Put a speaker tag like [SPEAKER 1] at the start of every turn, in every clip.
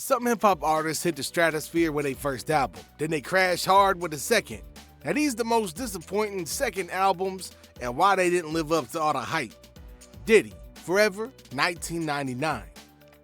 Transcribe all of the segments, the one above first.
[SPEAKER 1] Some hip-hop artists hit the stratosphere with their first album, then they crash hard with a second. Now these the most disappointing second albums and why they didn't live up to all the hype. Diddy, Forever, 1999.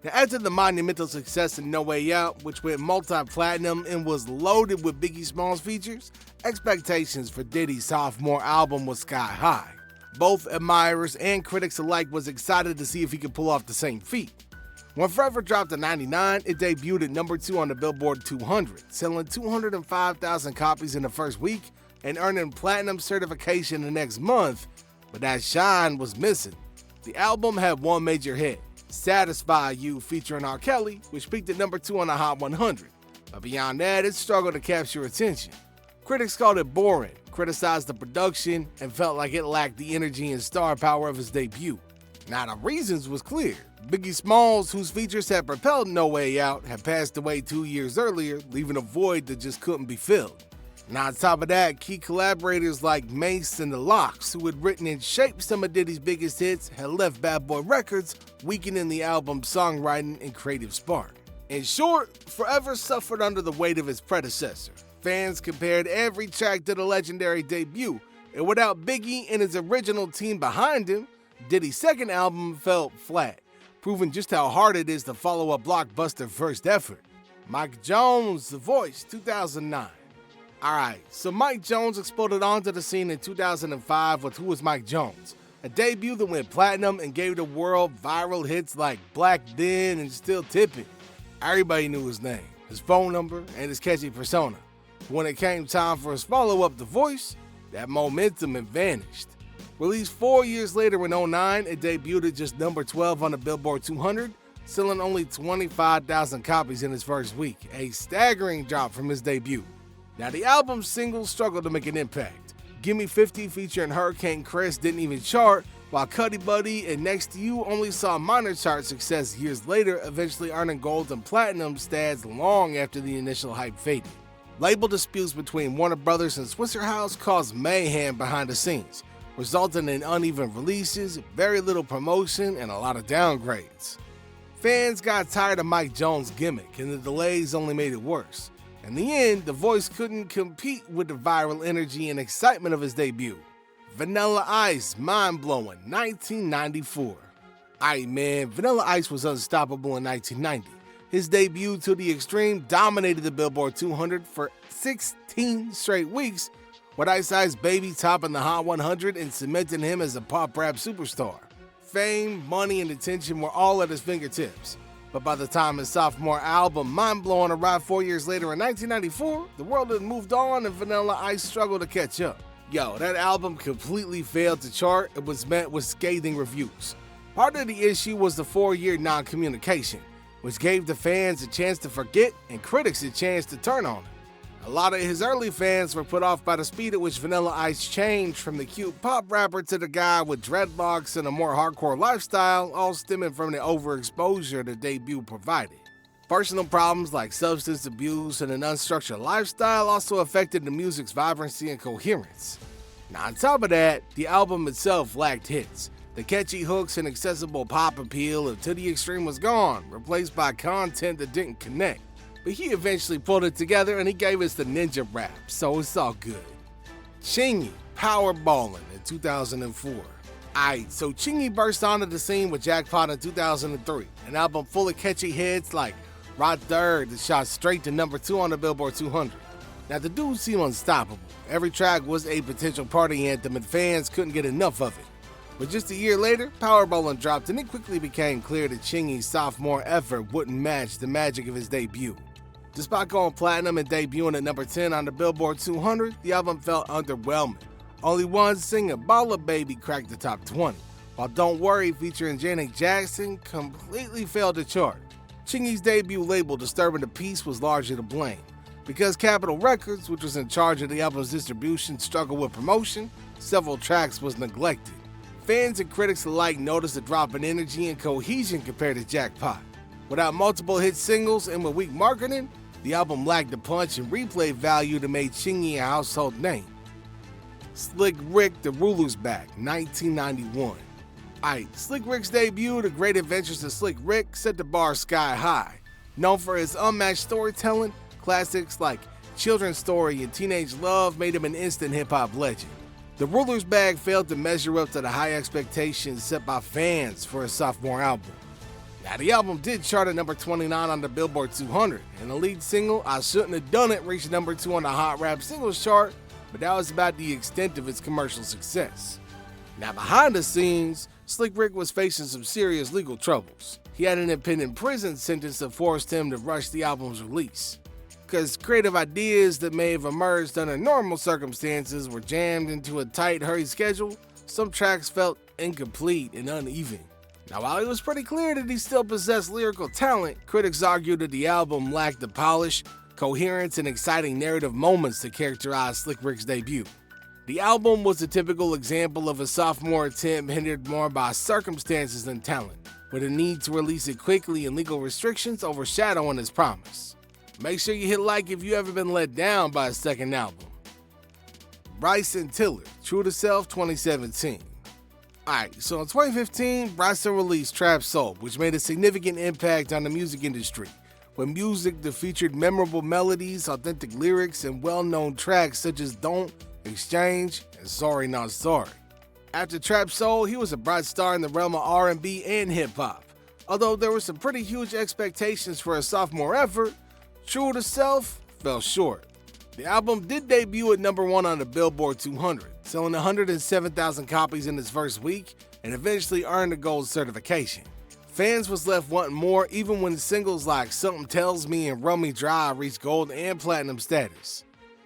[SPEAKER 1] Now after the monumental success of No Way Out, which went multi-platinum and was loaded with Biggie Smalls features, expectations for Diddy's sophomore album was sky high. Both admirers and critics alike was excited to see if he could pull off the same feat. When Forever dropped in '99, it debuted at number 2 on the Billboard 200, selling 205,000 copies in the first week and earning platinum certification the next month, but that shine was missing. The album had one major hit, Satisfy You featuring R. Kelly, which peaked at number 2 on the Hot 100, but beyond that, it struggled to capture attention. Critics called it boring, criticized the production, and felt like it lacked the energy and star power of his debut. Now the reasons was clear. Biggie Smalls, whose features had propelled No Way Out, had passed away 2 years earlier, leaving a void that just couldn't be filled. Now on top of that, key collaborators like Mace and the Lox, who had written and shaped some of Diddy's biggest hits, had left Bad Boy Records, weakening the album's songwriting and creative spark. In short, Forever suffered under the weight of his predecessor. Fans compared every track to the legendary debut, and without Biggie and his original team behind him, Diddy's second album felt flat, proving just how hard it is to follow a blockbuster first effort. Mike Jones, The Voice, 2009. Alright, so Mike Jones exploded onto the scene in 2005 with Who Was Mike Jones, a debut that went platinum and gave the world viral hits like Black Then and Still Tipping. Everybody knew his name, his phone number, and his catchy persona. When it came time for his follow-up, The Voice, that momentum had vanished. Released 4 years later in '09, it debuted at just number 12 on the Billboard 200, selling only 25,000 copies in its first week, a staggering drop from his debut. Now the album's singles struggled to make an impact. Gimme 50 featuring Hurricane Chris didn't even chart, while Cuddy Buddy and Next to You only saw minor chart success years later, eventually earning gold and platinum stats long after the initial hype faded. Label disputes between Warner Brothers and Swisher House caused mayhem behind the scenes, resulting in uneven releases, very little promotion, and a lot of downgrades. Fans got tired of Mike Jones' gimmick, and the delays only made it worse. In the end, The Voice couldn't compete with the viral energy and excitement of his debut. Vanilla Ice, Mind-Blowing, 1994. Aight man, Vanilla Ice was unstoppable in 1990. His debut, To the Extreme, dominated the Billboard 200 for 16 straight weeks, with Ice Ice Baby topping the Hot 100 and cementing him as a pop rap superstar. Fame, money, and attention were all at his fingertips. But by the time his sophomore album, Mind Blowing, arrived 4 years later in 1994, the world had moved on and Vanilla Ice struggled to catch up. Yo, that album completely failed to chart and was met with scathing reviews. Part of the issue was the 4-year non-communication, which gave the fans a chance to forget and critics a chance to turn on him. A lot of his early fans were put off by the speed at which Vanilla Ice changed from the cute pop rapper to the guy with dreadlocks and a more hardcore lifestyle, all stemming from the overexposure the debut provided. Personal problems like substance abuse and an unstructured lifestyle also affected the music's vibrancy and coherence. Now on top of that, the album itself lacked hits. The catchy hooks and accessible pop appeal of To the Extreme was gone, replaced by content that didn't connect. But he eventually pulled it together and he gave us the ninja rap, so it's all good. Chingy, Powerballin' in 2004. Aight, so Chingy burst onto the scene with Jackpot in 2003, an album full of catchy hits like Rod Third that shot straight to number 2 on the Billboard 200. Now the dude seemed unstoppable. Every track was a potential party anthem and fans couldn't get enough of it. But just a year later, Powerballin' dropped and it quickly became clear that Chingy's sophomore effort wouldn't match the magic of his debut. Despite going platinum and debuting at number 10 on the Billboard 200, the album felt underwhelming. Only one singer, Baller Baby, cracked the top 20, while Don't Worry featuring Janet Jackson completely failed to chart. Chingy's debut label, Disturbing the Peace, was largely to blame. Because Capitol Records, which was in charge of the album's distribution, struggled with promotion, several tracks was neglected. Fans and critics alike noticed a drop in energy and cohesion compared to Jackpot. Without multiple hit singles and with weak marketing, the album lacked the punch and replay value that made Chingy a household name. Slick Rick, The Ruler's Back, 1991. Aight, Slick Rick's debut, The Great Adventures of Slick Rick, set the bar sky high. Known for his unmatched storytelling, classics like Children's Story and Teenage Love made him an instant hip-hop legend. The Ruler's Bag failed to measure up to the high expectations set by fans for his sophomore album. Now, the album did chart at number 29 on the Billboard 200, and the lead single, I Shouldn't Have Done It, reached number 2 on the Hot Rap Singles chart, but that was about the extent of its commercial success. Now, behind the scenes, Slick Rick was facing some serious legal troubles. He had an impending prison sentence that forced him to rush the album's release. Because creative ideas that may have emerged under normal circumstances were jammed into a tight, hurried schedule, some tracks felt incomplete and uneven. Now, while it was pretty clear that he still possessed lyrical talent, critics argued that the album lacked the polish, coherence, and exciting narrative moments that characterized Slick Rick's debut. The album was a typical example of a sophomore attempt hindered more by circumstances than talent, with a need to release it quickly and legal restrictions overshadowing its promise. Make sure you hit like if you ever been let down by a second album. Bryson Tiller, True to Self 2017. Alright, so in 2015, Bryson released Trap Soul, which made a significant impact on the music industry, with music that featured memorable melodies, authentic lyrics, and well-known tracks such as Don't, Exchange, and Sorry Not Sorry. After Trap Soul, he was a bright star in the realm of R&B and hip-hop. Although there were some pretty huge expectations for a sophomore effort, True to Self fell short. The album did debut at number 1 on the Billboard 200, selling 107,000 copies in its first week, and eventually earned a gold certification. Fans was left wanting more even when singles like Something Tells Me and Run Me Dry reached gold and platinum status.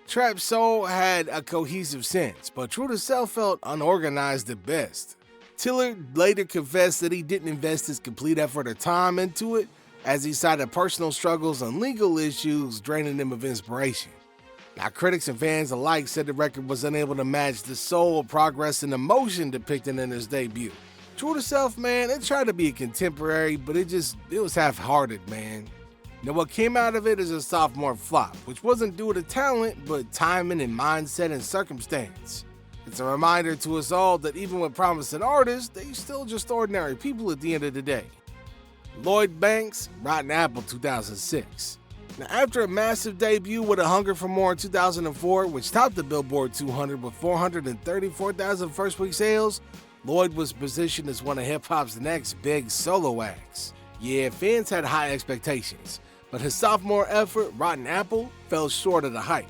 [SPEAKER 1] Trap Soul had a cohesive sense, but True to Self felt unorganized at best. Tiller later confessed that he didn't invest his complete effort or time into it, as he cited personal struggles and legal issues draining him of inspiration. Now, critics and fans alike said the record was unable to match the soul, progress, and emotion depicted in his debut. True to Self, man, it tried to be a contemporary, but it was half-hearted, man. Now, what came out of it is a sophomore flop, which wasn't due to talent, but timing and mindset and circumstance. It's a reminder to us all that even with promising artists, they still just ordinary people at the end of the day. Lloyd Banks, Rotten Apple 2006. Now, after a massive debut with A Hunger for More in 2004, which topped the Billboard 200 with 434,000 first-week sales, Lloyd was positioned as one of hip-hop's next big solo acts. Yeah, fans had high expectations, but his sophomore effort, Rotten Apple, fell short of the hype.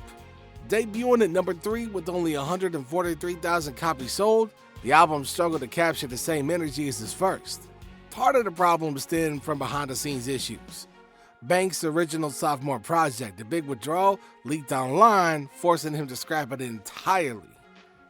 [SPEAKER 1] Debuting at number 3 with only 143,000 copies sold, the album struggled to capture the same energy as his first. Part of the problem stemmed from behind-the-scenes issues. Banks' original sophomore project, The Big Withdrawal, leaked online, forcing him to scrap it entirely.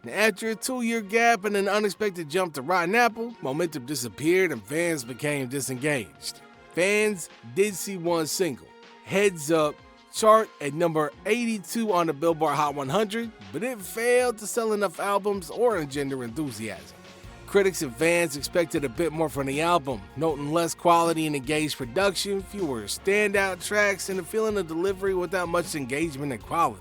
[SPEAKER 1] Now, after a 2-year gap and an unexpected jump to Rotten Apple, momentum disappeared and fans became disengaged. Fans did see one single, Heads Up, chart at number 82 on the Billboard Hot 100, but it failed to sell enough albums or engender enthusiasm. Critics and fans expected a bit more from the album, noting less quality and engaged production, fewer standout tracks, and a feeling of delivery without much engagement and quality.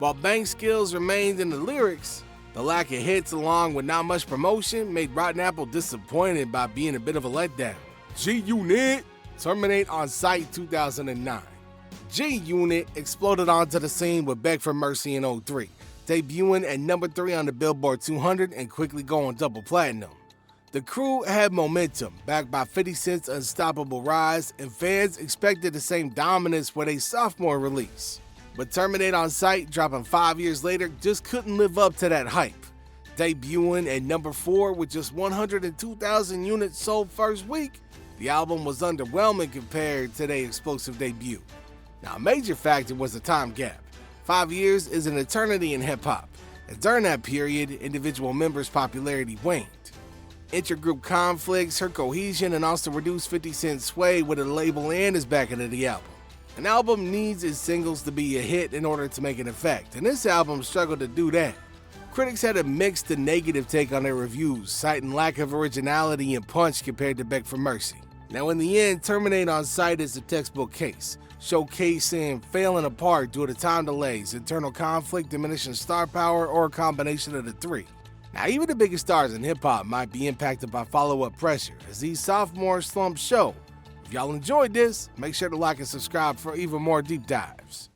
[SPEAKER 1] While Banks' skills remained in the lyrics, the lack of hits along with not much promotion made Rotten Apple disappointed by being a bit of a letdown. G-Unit, Terminate on Sight 2009. G-Unit exploded onto the scene with Beg for Mercy in 2003. Debuting at number 3 on the Billboard 200 and quickly going double platinum. The crew had momentum, backed by 50 Cent's unstoppable rise, and fans expected the same dominance with a sophomore release. But Terminate on Sight, dropping 5 years later, just couldn't live up to that hype. Debuting at number 4 with just 102,000 units sold first week, the album was underwhelming compared to their explosive debut. Now, a major factor was the time gap. 5 years is an eternity in hip-hop, and during that period, individual members' popularity waned. Intergroup conflicts hurt cohesion and also reduced 50 Cent's sway with a label and his backing of the album. An album needs its singles to be a hit in order to make an effect, and this album struggled to do that. Critics had a mixed to negative take on their reviews, citing lack of originality and punch compared to Beg for Mercy. Now, in the end, Terminate on Sight is a textbook case, showcasing failing apart due to time delays, internal conflict, diminishing star power, or a combination of the three. Now, even the biggest stars in hip-hop might be impacted by follow-up pressure, as these sophomore slumps show, If y'all enjoyed this, make sure to like and subscribe for even more deep dives.